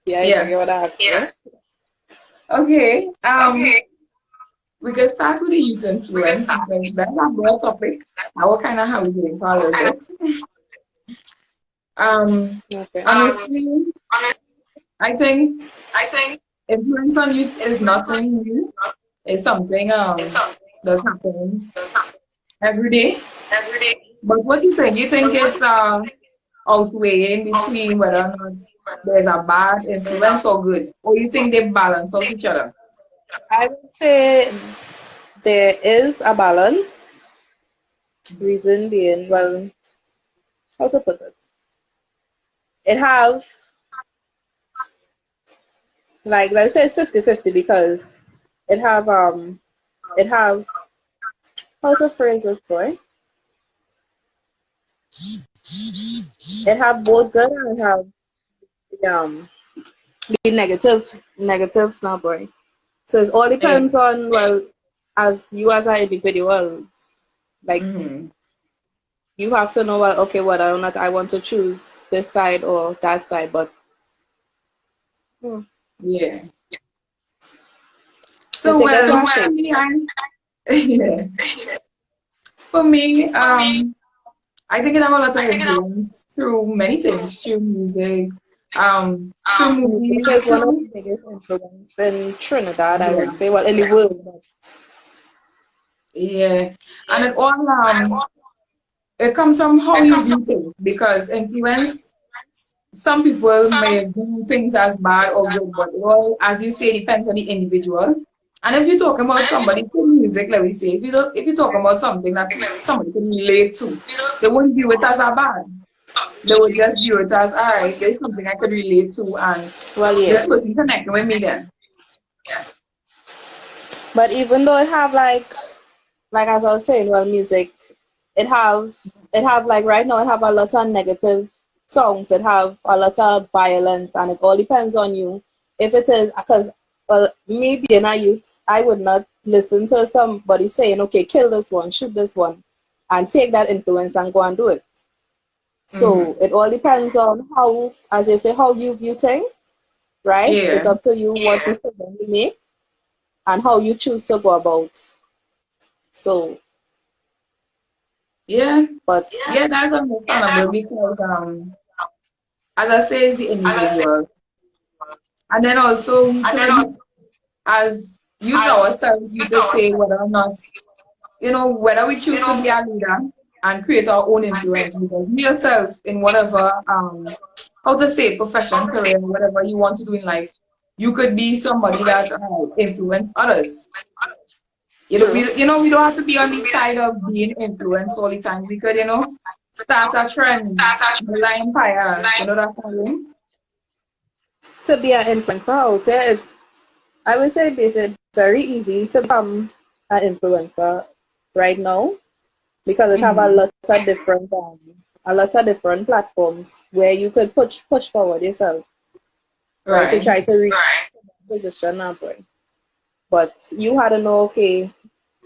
Yeah, I think you would Yes. answer. Yes. Okay. Okay. We can start with the youth We can influence start. because that's a broad topic. I will kind of have it in for a little bit. Um, Okay. Honestly, I think I think influence on youth is influence on nothing new. It's something is something that's happening that's happening every day. every day. But what do you think? You think But what it's do you think outweighing between whether or not there's a bad is a influence or good, or you think they balance out each other? I would say there is a balance. Reason being, well, how to put it? It have like let's say it's 50-50 because it have it have how to phrase this boy? It have both good and it have um the negatives now boy. So it all Yeah. depends on well as you as an individual, like Mm-hmm. you have to know well okay whether or not I want to choose this side or that side, but hmm, Yeah. you So take us well, one for thing. me, yeah. For me, For me, I think it have a lot of I think it influence through many things, through music, through music movies, is one of the through biggest influence in Trinidad, I would yeah, say. Well, in the world. yeah, and Yeah. it all And it comes from how it you comes from view things because influence. Some people some may view things as bad or good, but it all, as you say, depends on the individual. And if you're talking about and if you somebody through music, let me say, if you're talking about something that somebody can relate to, they wouldn't view it as a bad. They would just view it as, all right, there's something I could relate to, and well, this yeah. person connecting with me then. But even though it have like as I was saying, well, music, it have it have like right now it have a lot of negative songs. It have a lot of violence, and it all depends on you. If it is because well, me being a youth, I would not listen to somebody saying, "Okay, kill this one, shoot this one," and take that influence and go and do it. So Mm-hmm. it all depends on how, as they say, how you view things, right? It's Yeah, up to you what decision you make and how you choose to go about. So, yeah, but yeah, that's understandable because, as I say, it's the as I said, individual. And then also, we and then could, also as youth as ourselves, we youth could our say whether or not whether we you choose to know be a leader and create our own and create influence because you yourself in whatever how to say how profession, to say career, whatever you want to do in life, you could be somebody you could that be influence others. true. We don't have to be on the side of being influenced all the time. We could, start a trend, Start a the empire, like that kind of thing. to be an influencer out there. I would say it's very easy to become an influencer right now because it have Mm-hmm. a lot of different platforms where you could push forward yourself, right? To Right. try to reach that position up, right? But you had to know, okay,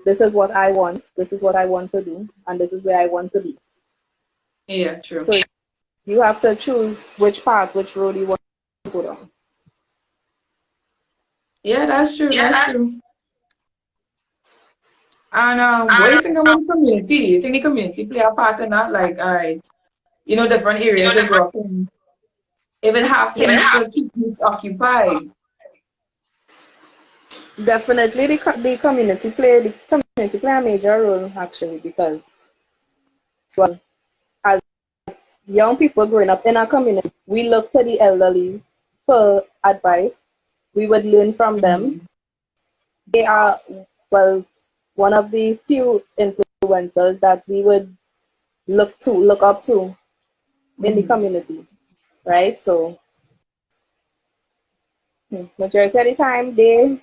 this is what I want, this is what I want to do, and this is where I want to be. Yeah, true. So you have to choose which path, which road you want to go down. Yeah, that's true. Yeah, That's that's true. And what and do you think about the community? You think the community play a part in that? Like, all right, different areas they different grow up in. If it have even things have to keep youths occupied. definitely the community play a major role actually because well as young people growing up in our community we look to the elderlies for advice. We would learn from them. Mm-hmm. They are well one of the few influencers that we would look up to in the Mm-hmm. community, right? So majority of the time they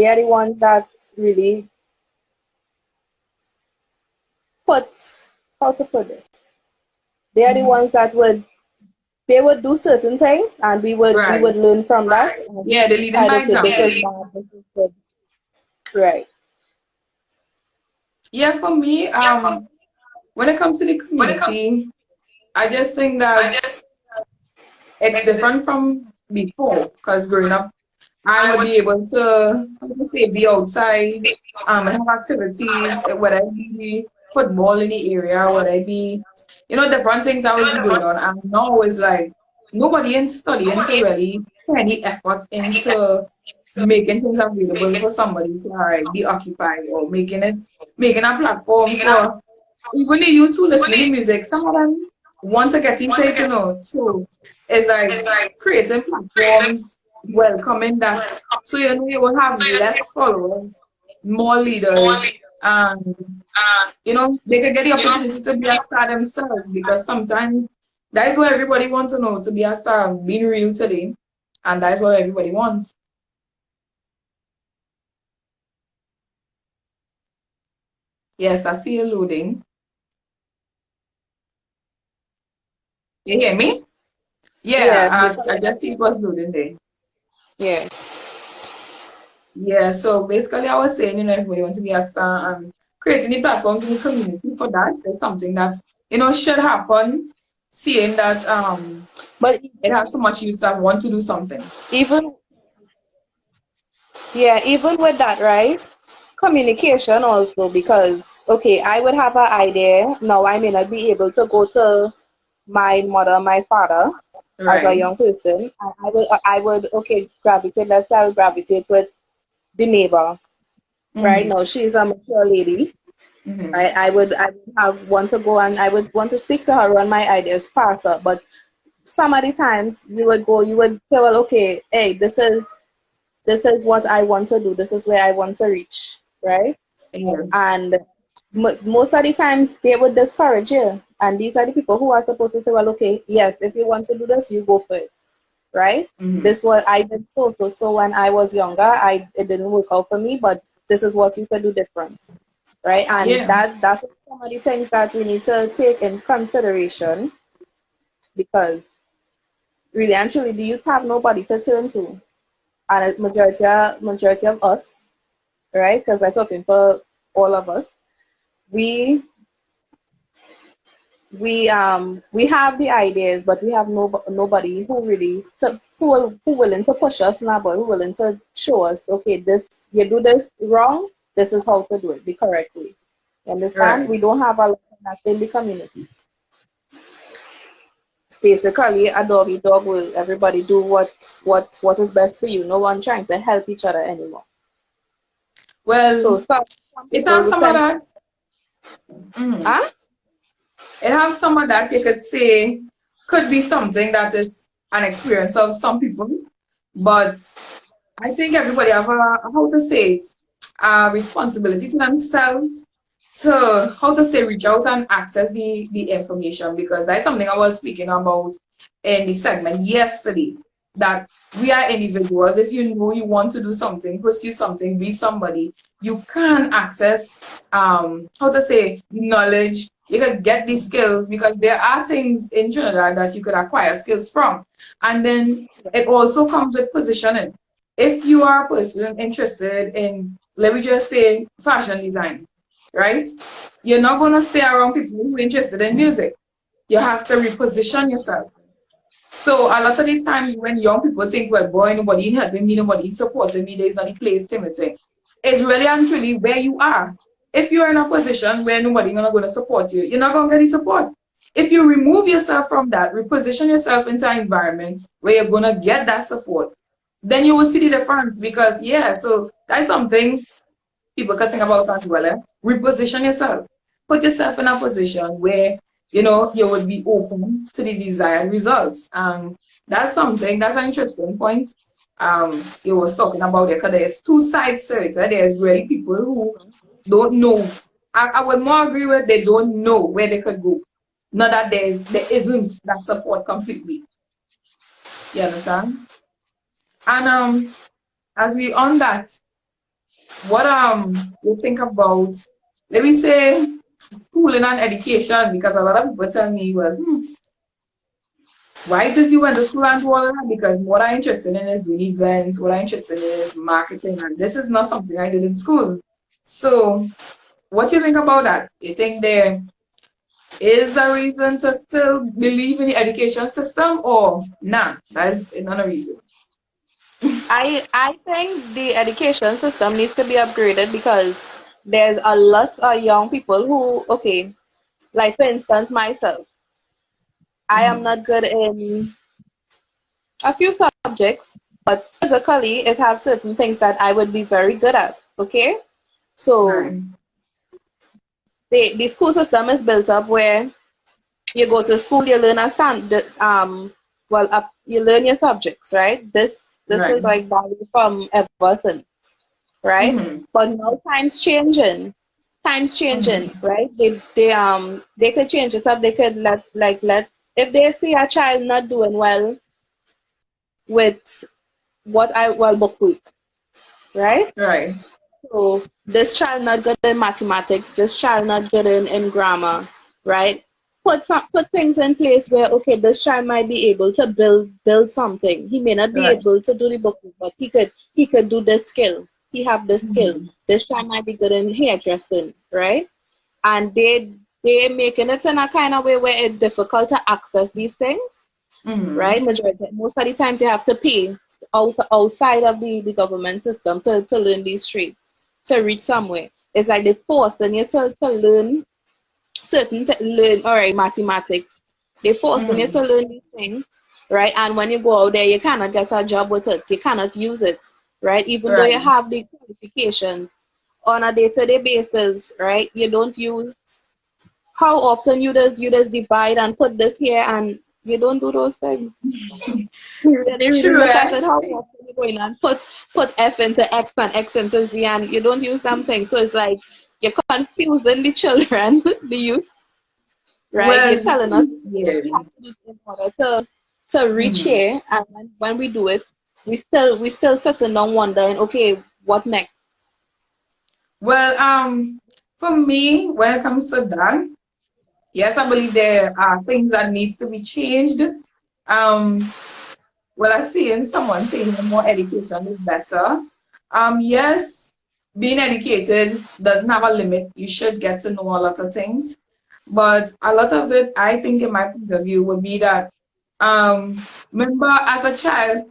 are the ones that really put how to put this. They are the Mm-hmm. ones that would do certain things and we would Right. learn from that and Yeah, they're leading decide by okay this example. is bad, this is good. Right. Yeah, for me, when it comes to the When it comes community, I just think I that just it's different from before, because growing up, I would be able to, how to say, be outside, and have activities, whether it be football in the area, whether it be, different things that would be going on. And now it's like nobody in studying to really put any effort into making things available for somebody to be occupied, or making a platform for even the youth who listening to music. Some of them want to get into it, So it's like creating platforms, welcoming that. So you will have less followers, more leaders, and they can get the opportunity to be a star themselves, because sometimes that is what everybody wants to know, to be a star, being real today. And that's what everybody wants. Yes, I see you loading. You hear me? Yeah, Yeah, I just see it was loading there. yeah. Yeah, so basically I was saying, everybody wants to be a star, and creating the platforms in the community for that is something that, should happen, seeing that But it has so much youth that want to do something. even yeah, even with that, right? Communication also, because okay, I would have an idea. Now I may not be able to go to my mother, my father as a Right. young person. I would okay, gravitate, let's say I would gravitate with the neighbor. Right Mm-hmm. now she's a mature lady. Mm-hmm. Right. I would have want to go and I would want to speak to her, run my ideas past her. But some of the times you would say, well, okay, hey, this is what I want to do. This is where I want to reach, right? Yeah. And most of the times they would discourage you. And these are the people who are supposed to say, well, okay, yes, if you want to do this, you go for it, right? Mm-hmm. This what I did so when I was younger, it didn't work out for me, but this is what you could do different, right? And Yeah. that's some of the things that we need to take in consideration, because really and truly, the youth have nobody to turn to, and a majority of us, right? Because I'm talking for all of us, we we have the ideas, but we have nobody who really who willing to push us now, but who willing to show us, okay, this you do this wrong, this is how to do it the correct way. You understand? Right. We don't have a lot of that in the communities. It's basically a dog eat dog will. Everybody do what is best for you. No one trying to help each other anymore. So Well, some it people has will some of tend to, that. Mm-hmm. huh? It has some of that, you could say, could be something that is an experience of some people, but I think everybody have a, how to say it, a responsibility to themselves to, how to say, reach out and access the information, because that's something I was speaking about in the segment yesterday, that we are individuals. If you know you want to do something, pursue something, be somebody, you can access, how to say, the knowledge, you can get these skills, because there are things in Trinidad that you could acquire skills from. And then it also comes with positioning. If you are a person interested in, let me just say, fashion design, right? You're not going to stay around people who are interested in music. You have to reposition yourself. So a lot of the times when young people think, well, boy, nobody helping me, nobody supporting me, there's not a place, Timothy. It's really and truly where you are. If you're in a position where nobody's not going to support you, you're not going to get the support. If you remove yourself from that, reposition yourself into an environment where you're going to get that support, then you will see the difference. Because, yeah, so that's something people can think about as well. Reposition yourself. Put yourself in a position where you would be open to the desired results. That's something that's an interesting point. You was talking about it, because there's two sides to it. There's really people who don't know. I would more agree with, they don't know where they could go. Not that there isn't that support completely. You understand? And as we on that, what you think about, let me say, schooling and education? Because a lot of people tell me, well, why did you went to school and do all that? Because what I'm interested in is doing events, what I'm interested in is marketing, and this is not something I did in school. So what do you think about that? You think is a reason to still believe in the education system, or nah, that is not a reason. I think the education system needs to be upgraded because there's a lot of young people who, okay, like for instance, myself, I am Mhm. not good in a few subjects, but physically, it have certain things that I would be very good at. Okay, so Right. the school system is built up where you go to school, you learn a you learn your subjects, right? This Right. is like value from ever since, right? Mm-hmm. But now times changing, Mm-hmm. right? They could change it up. They could let if they see a child not doing well with book week, right? Right. So this child not good in mathematics, this child not good in grammar, right? Put things in place where okay, this child might be able to build something. He may not be Right. able to do the book, but he could do this skill. He have this skill. Mm-hmm. This child might be good in hairdressing, right? And they making it in a kind of way where it's difficult to access these things, Mm-hmm. right? Most of the times you have to pay outside of the government system to learn these traits, to reach somewhere. It's like they forcing you to learn learn, all right, mathematics. They forcing you to Mm-hmm. learn these things, right? And when you go out there, you cannot get a job with it. You cannot use it, right? Even though you Right. have the qualifications on a day-to-day basis, right? You don't use how often you just divide and put this here and you don't do those things. You really True, look at right? it how often you're going and put F into X and X into Z and you don't use something. So it's like you're confusing the children, the youth, right? You're Well, telling us what yeah. we have to do in order to reach Mm-hmm. here, and when we do it, we still sitting down wondering, okay, what next? Well, for me, when it comes to that, yes, I believe there are things that needs to be changed. Um, well, I see in someone saying more education is better. Yes, being educated doesn't have a limit. You should get to know a lot of things. But a lot of it, I think, in my point of view, would be that, remember, as a child,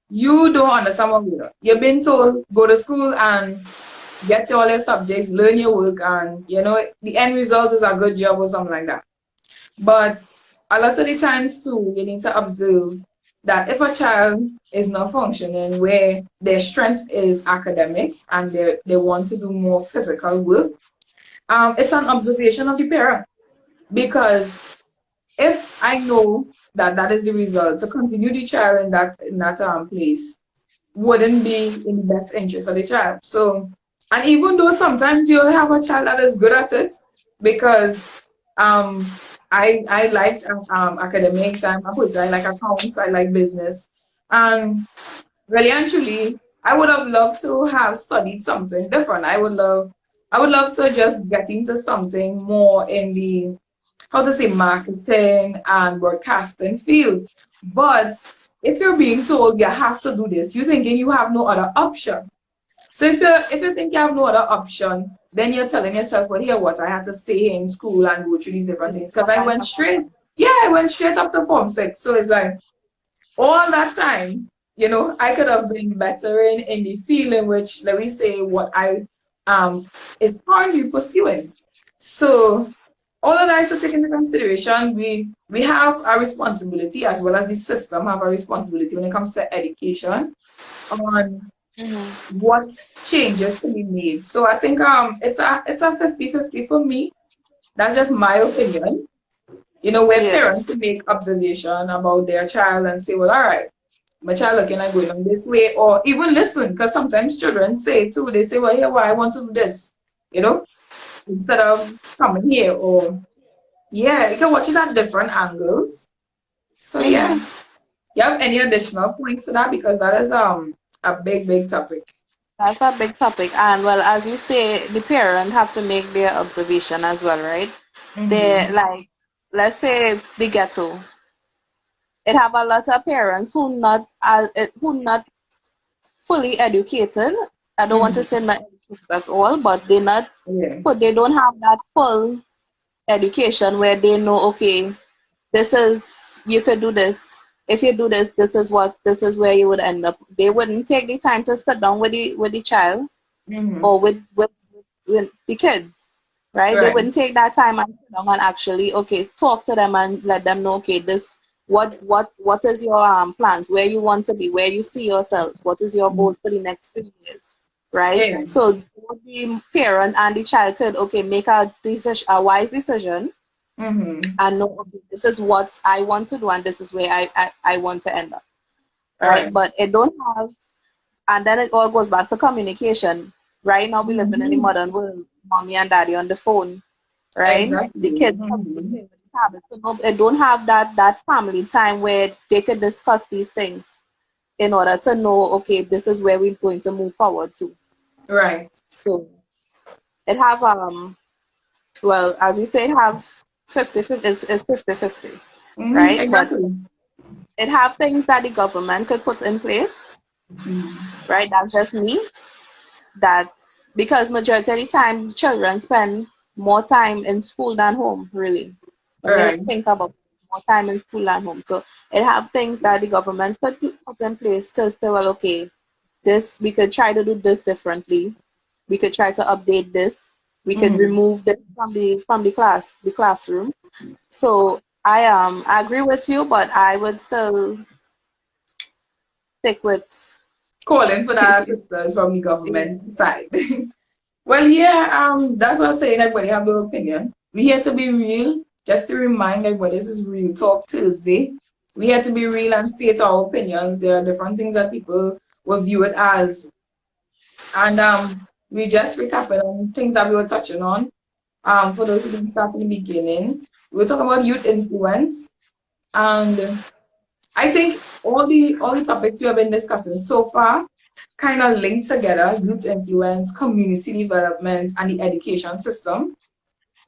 you don't understand what we're doing. You've been told, go to school and get all your subjects, learn your work, and, the end result is a good job or something like that. But a lot of the times too, you need to observe that if a child is not functioning where their strength is academics and they want to do more physical work, it's an observation of the parent. Because if I know that that is the result, to continue the child in that place wouldn't be in the best interest of the child. So, and even though sometimes you'll have a child that is good at it, because um, I like academics, I like accounts, I like business, and really and truly, I would have loved to have studied something different. I would love to just get into something more in the, how to say, marketing and broadcasting field. But if you're being told you have to do this, you're thinking you have no other option. So if you think you have no other option, then you're telling yourself, well, here what, I had to stay here in school and go through these different This things. is Because what I I went have to straight, do. yeah, I went straight up to Form 6. So it's like all that time, I could have been better in the field in which, let me say, what I is currently pursuing. So all of that is to take into consideration. We have a responsibility, as well as the system have a responsibility when it comes to education, on Hmm. what changes can be made. So I think it's a 50-50 for me. That's just my opinion. Where Yeah. parents to make observation about their child and say, well, all right, my child looking at going on this way, or even listen, because sometimes children say too, they say, well, here, why I want to do this, you know, instead of coming here, or yeah, you can watch it at different angles. So yeah, Hmm. you have any additional points to that, because that is a big, big topic. That's a big topic, and well, as you say, the parent have to make their observation as well, right? They Mm-hmm. like, let's say the ghetto. It have a lot of parents who not fully educated. I don't want to Mm-hmm. say not educated at all, but they not Yeah. but they don't have that full education where they know, okay, this is, you could do this. If you do this, this is where you would end up. They wouldn't take the time to sit down with the child Mm-hmm. or with the kids, right? They Right. wouldn't take that time and sit down and actually, okay, talk to them and let them know, okay, this, what is your plans, where you want to be, where you see yourself, what is your goals for the next few years, right? Yeah. So both the parent and the child could, okay, make a decision, a wise decision, Mm-hmm. and know, okay, this is what I want to do and this is where I want to end up, right? Right. But it don't have, and then it all goes back to communication. Right now we living in the Mm-hmm. modern world, mommy and daddy on the phone, right? The Exactly. kids have to Mm-hmm. play with the tablet. So no, it don't have that family time where they could discuss these things in order to know, okay, this is where we're going to move forward to. Right. So it have well, as you say, it have 50-50, it's 50-50, Mm-hmm. right? But Exactly. it have things that the government could put in place, Mm-hmm. right? That's just me. That because majority of the time children spend more time in school than home, really. When you Right. think about more time in school than home. So it have things that the government could put in place to say, well, okay, this we could try to do this differently. We could try to update this. We could Mm-hmm. remove this from the classroom. So I agree with you, but I would still stick with Calling for the assistance from the government side. Well, yeah, that's what I'm saying. Everybody have their opinion. We here to be real. Just to remind everybody, this is Real Talk Tuesday. We here to be real and state our opinions. There are different things that people will view it as. And we just recapping on things that we were touching on. For those who didn't start in the beginning, we were talking about youth influence. And I think all the topics we have been discussing so far kind of link together: youth influence, community development, and the education system.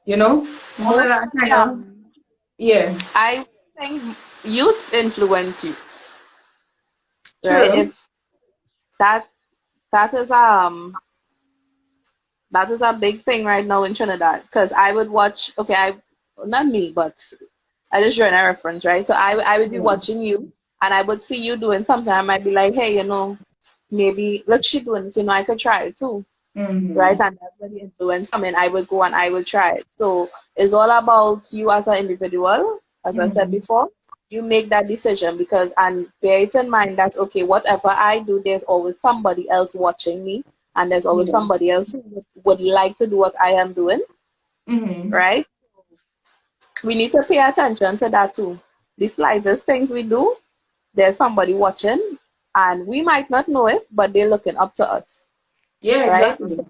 You know, all of that mostly kind of, yeah, I think youth influence youth, right? true. If that that is that is a big thing right now in Trinidad. Because I would watch, okay, I not me, but I just drawing a reference, right? So I would be Yeah. watching you, and I would see you doing something. I might be like, hey, maybe look, she doing it, I could try it too, right? Mm-hmm. And that's where the influence come in. I would go and I would try it. So it's all about you as an individual, as I said Mm-hmm. before. You make that decision because, and bear it in mind that, okay, whatever I do, there's always somebody else watching me, and there's always Yeah. somebody else who would like to do what I am doing, Mm-hmm. right? We need to pay attention to that too. The slightest things we do, there's somebody watching, and we might not know it, but they're looking up to us, Yeah, right? exactly. So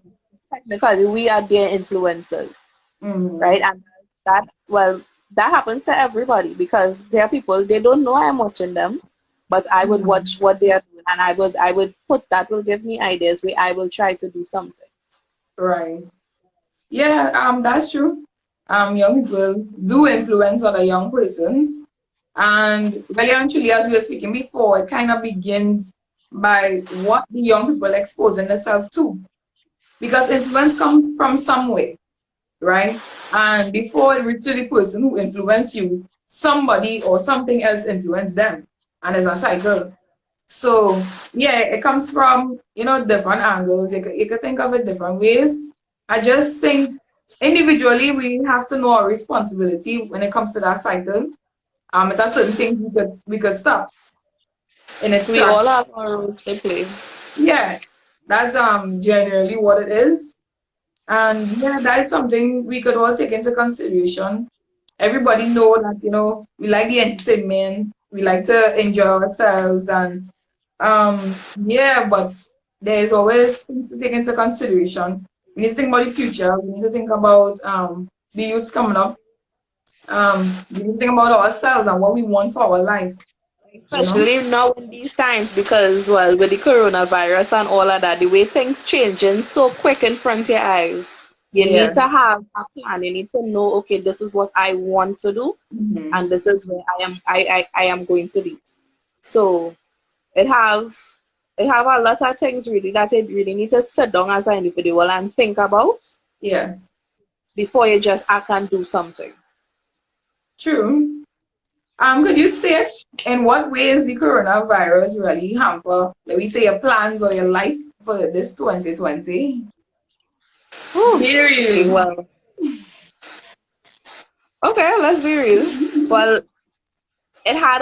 technically, we are their influencers, Mm-hmm. right? And that, well, that happens to everybody because there are people they don't know I'm watching them, but I would Mm-hmm. watch what they are doing, and I would put that will give me ideas where I will try to do something. Right. Yeah, that's true. Young people do influence other young persons. And really and truly, as we were speaking before, it kind of begins by what the young people exposing themselves to. Because influence comes from somewhere, right? And before it reaches the person who influenced you, somebody or something else influenced them. And it's a cycle. So yeah, it comes from, different angles. You could think of it different ways. I just think individually we have to know our responsibility when it comes to that cycle. It are certain things we could stop in its We all tracks. have our roles to play. Yeah, that's generally what it is. And yeah, that is something we could all take into consideration. Everybody know that, we like the entertainment, we like to enjoy ourselves, and yeah, but there is always things to take into consideration. We need to think about the future. We need to think about the youths coming up. We need to think about ourselves and what we want for our life, you know? Especially now in these times because, well, with the coronavirus and all of that, the way things changing so quick in front of your eyes. You need to Yes. have a plan. You need to know, okay, this is what I want to do, and Hmm. this is where I am going to be. So it have it have a lot of things really that it really need to sit down as an individual and think about. Yes. before you just act and do something. True. Could you state in what ways the coronavirus really hamper, let me say, your plans or your life for this 2020? Whew. Be Okay, real. well, okay, let's be real. Well, it had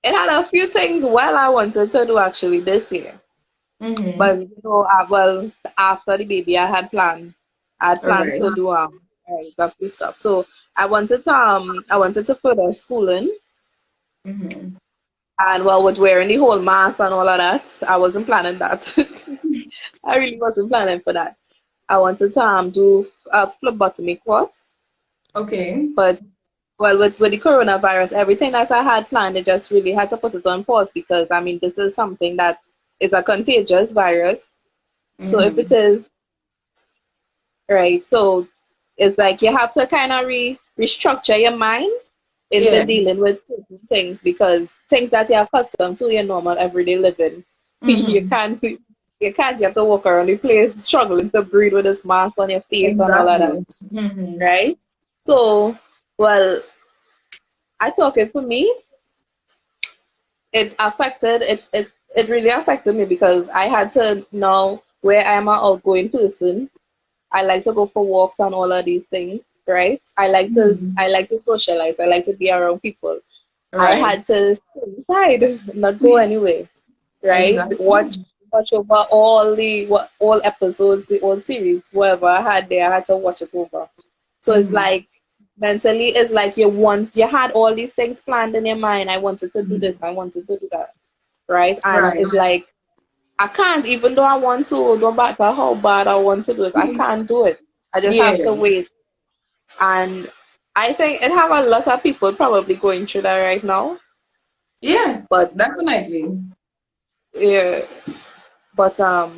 it had a few things well I wanted to do actually this year. Mm-hmm. But well, after the baby, I had All plans right. to do a few stuff. So I wanted to further schooling, Mm-hmm. and well, with wearing the whole mask and all of that, I wasn't planning that. I really wasn't planning for that. I wanted to do a phlebotomy course, Okay. but well, with the coronavirus, everything that I had planned, I just really had to put it on pause because I mean, this is something that is a contagious virus. So if it Mm-hmm. is right, so it's like you have to kind of restructure your mind into Yeah. dealing with certain things because things that you're accustomed to your normal everyday living, you Mm-hmm. can't you can't. You have to walk around the place struggling to breathe with this mask on your face and all of that, Exactly. Mm-hmm. right? So, well, I talk it for me. It really affected me because I had to know where I'm an outgoing person. I like to go for walks and all of these things, right? Mm-hmm. I like to socialize. I like to be around people. I Right. had to stay inside, not go anywhere, right? Exactly. Watch over all episodes, the whole series, whatever I had there, I had to watch it over. So it's Mm-hmm. like mentally, it's like you had all these things planned in your mind. I wanted to do this, I wanted to do that, right? And Right. it's like I can't, even though I want to, no matter how bad I want to do it, I can't do it. I just have to Yeah. wait. And I think it have a lot of people probably going through that right now. Yeah. But Definitely. yeah, but well,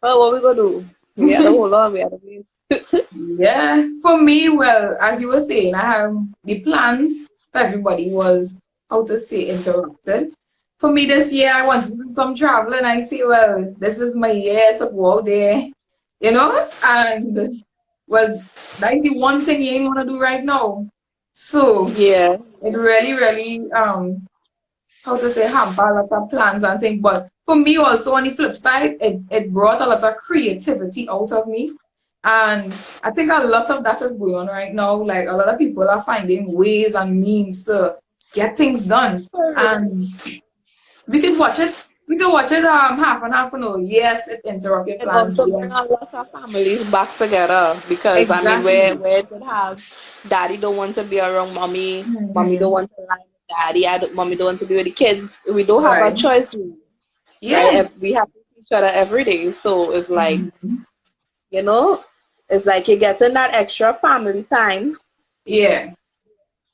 what we gonna do? We had to hold on, we had to wait. Yeah, for me, well, as you were saying, I have the plans for everybody was how to say interrupted. For me this year, I wanted to do some traveling. I say, well, this is my year to go out there, and well, that is the one thing you ain't want to do right now. So Yeah. it really, really, how to say, hamper lots of plans and things. But for me also on the flip side, it brought a lot of creativity out of me. And I think a lot of that is going on right now. Like a lot of people are finding ways and means to get things done. And we could watch it. We could watch it half and half and all. Yes, it interrupt your It plans. also bring a Yes. lot of families back together because I mean Exactly. where it would have daddy don't want to be around mommy, mommy don't Hmm. want to lie with daddy, mommy don't want to be with the kids. We don't have a Right. choice really, right? Yeah. We have to see each other every day. So it's like, Hmm. you know, it's like you're getting that extra family time Yeah.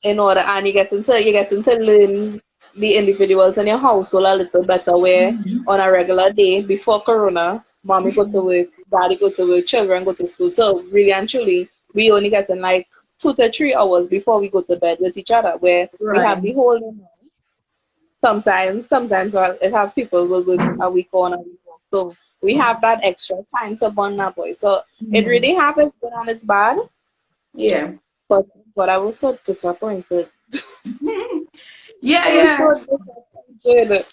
in order and you getting to learn the individuals in your household a little better where Hmm. on a regular day before corona mommy go to work, daddy go to work, children go to school, so really and truly we only getting like 2 to 3 hours before we go to bed with each other where we have Right. the whole day. Sometimes it have people will work a week on a week off, so we have that extra time to bond our boy. So it Hmm. really happens good and it's bad, Yeah. but I was so disappointed. Yeah, I was yeah. so disappointed.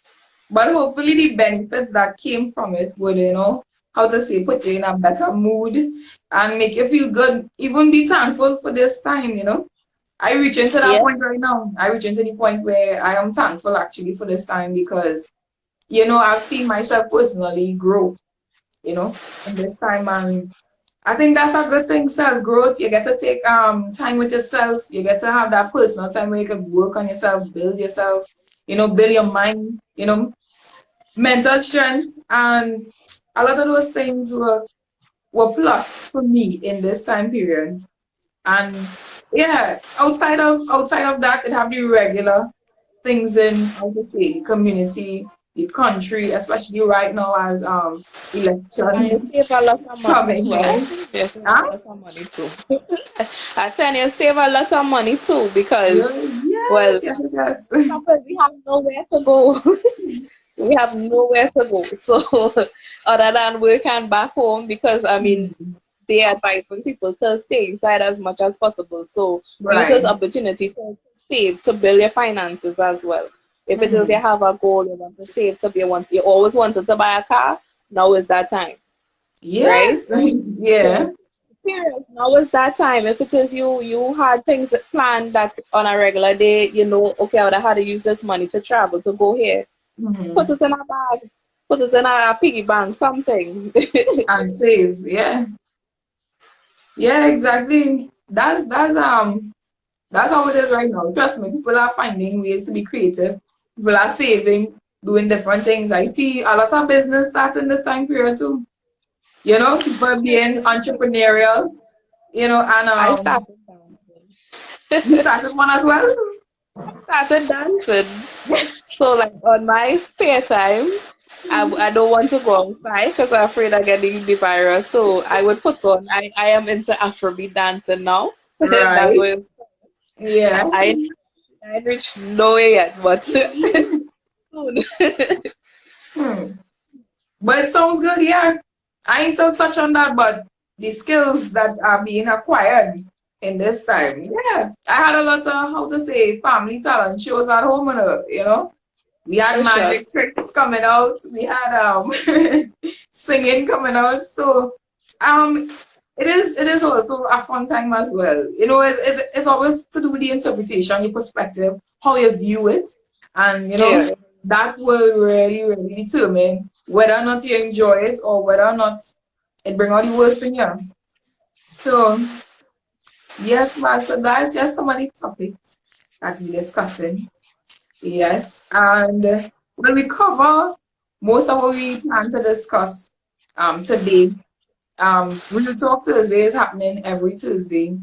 But hopefully the benefits that came from it would, how to say, put you in a better mood and make you feel good. Even be thankful for this time. I reach into that Yeah, point right now. I reach into the point where I am thankful actually for this time because, I've seen myself personally grow, in this time. And I think that's a good thing, self growth. You get to take time with yourself. You get to have that personal time where you can work on yourself, build yourself, build your mind, mental strength, and a lot of those things were plus for me in this time period. And yeah, outside of that, it have the regular things in, how to say, the community, the country, especially right now as and you elections save a lot of money. coming Well, I in. think you save a Huh? lot of money too. I said you save a lot of money too Yeah, because, yes, well, yes, yes, yes. sometimes we have nowhere to go. we have nowhere to go. So other than work and back home, because I mean they are advising people to stay inside as much as possible. So use this Right. opportunity to save, to build your finances as well. If it is you Mhm. have a goal, you want to save to be one, you always wanted to buy a car, now is that time, right? Yes. Yeah. So serious, now is that time. If it is you had things planned that on a regular day, you know, okay, I would have had to use this money to travel to go here. Put Mhm. it in a bag, put it in a piggy bank, something. And save. Yeah. Yeah, exactly. That's how it is right now. Trust me, people are finding ways to be creative. People are saving, doing different things. I see a lot of business starting this time period too. You know, people being entrepreneurial, you know, and I started dancing. you started one as well. Started dancing. So like on my spare time, I don't want to go outside because I'm afraid of getting the virus. So I would put on. I am into Afrobeat dancing now. That's Right. what Yeah. I reached nowhere yet, but soon. Hmm. But it sounds good, yeah. I ain't so touch on that, but the skills that are being acquired in this time, yeah. I had a lot of, how to say, family talent shows at home, you know. We had For sure. magic tricks coming out. We had singing coming out. So it is also a fun time as well. You know, it's always to do with the interpretation, your perspective, how you view it, and you know Yeah. that will really determine whether or not you enjoy it or whether or not it bring out the worst in you. So yes, man. So guys, just some of the topics that we're discussing. Yes, and when we cover most of what we plan to discuss today, Real Talk Thursday is happening every Tuesday.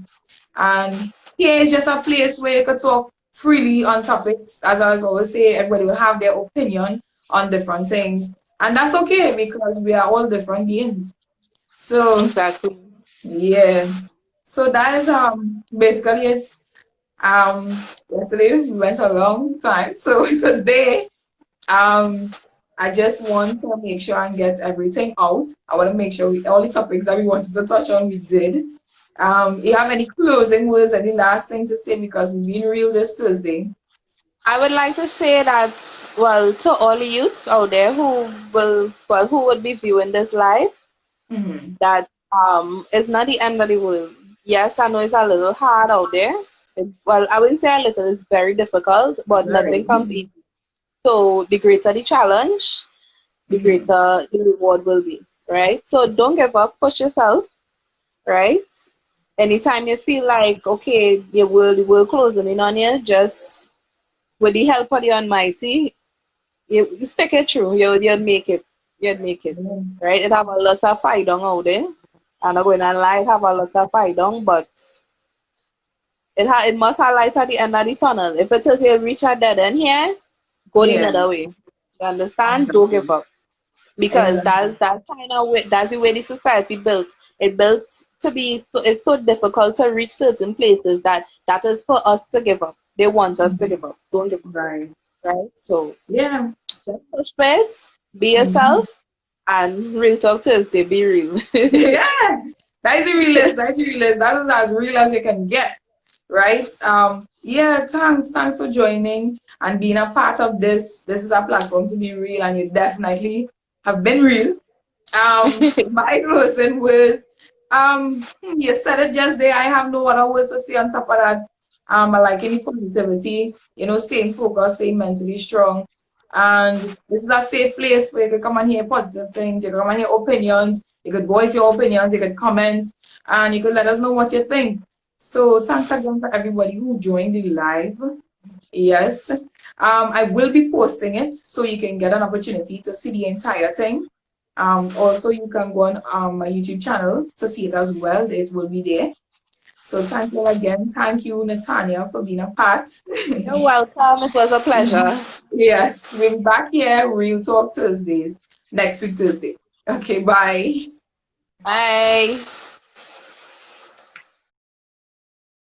And here is just a place where you can talk freely on topics. As I always say, everybody will have their opinion on different things. And that's okay because we are all different beings. So Exactly. yeah. So that is basically it. Yesterday we went a long time. So today um, I just want to make sure and get everything out. I want to make sure all the topics that we wanted to touch on, we did. You have any closing words, any last thing to say because we've been real this Thursday? I would like to say that, well, to all the youths out there who would be viewing this live, Mm-hmm. that it's not the end of the world. Yes, I know it's a little hard out there. Well, I wouldn't say a little, it's very difficult, but nothing Very. comes easy. So the greater the challenge, the Mm-hmm. greater the reward will be, right? So don't give up, push yourself, right? Anytime you feel like, okay, the world closing in on you, just with the help of the Almighty, you stick it through, you'll make it. You'll make it. Right? It have a lot of fight down out there. I'm not going to lie, it have a lot of fight down, but it must have light at the end of the tunnel. If it is you reach a dead end here, go the Yeah, another way. You understand? Don't give exactly. up. Because Exactly. that's kind of way, that's the way the society built. It built to be so it's so difficult to reach certain places that is for us to give up. They want us to Mhm. give up. Don't give up. Right. Right? So Yeah. just push it, be Mhm. yourself, and Real Talk Tuesday, be real. Yeah. That is the realest. That is the realest. That is as real as you can get. Right? Yeah, thanks for joining and being a part of this. This is a platform to be real, and you definitely have been real. My closing words. You said it just there. I have no other words to say on top of that. I like any positivity, you know, staying focused, staying mentally strong. And this is a safe place where you can come and hear positive things, you can come and hear opinions, you could voice your opinions, you could comment, and you could let us know what you think. So thanks again for everybody who joined the live. Yes. I will be posting it so you can get an opportunity to see the entire thing. Also, you can go on my YouTube channel to see it as well. It will be there. So thank you again. Thank you, Natanya, for being a part. You're welcome. It was a pleasure. Yes, we'll be back here, Real Talk Thursdays, next week, Thursday. Okay, bye. Bye.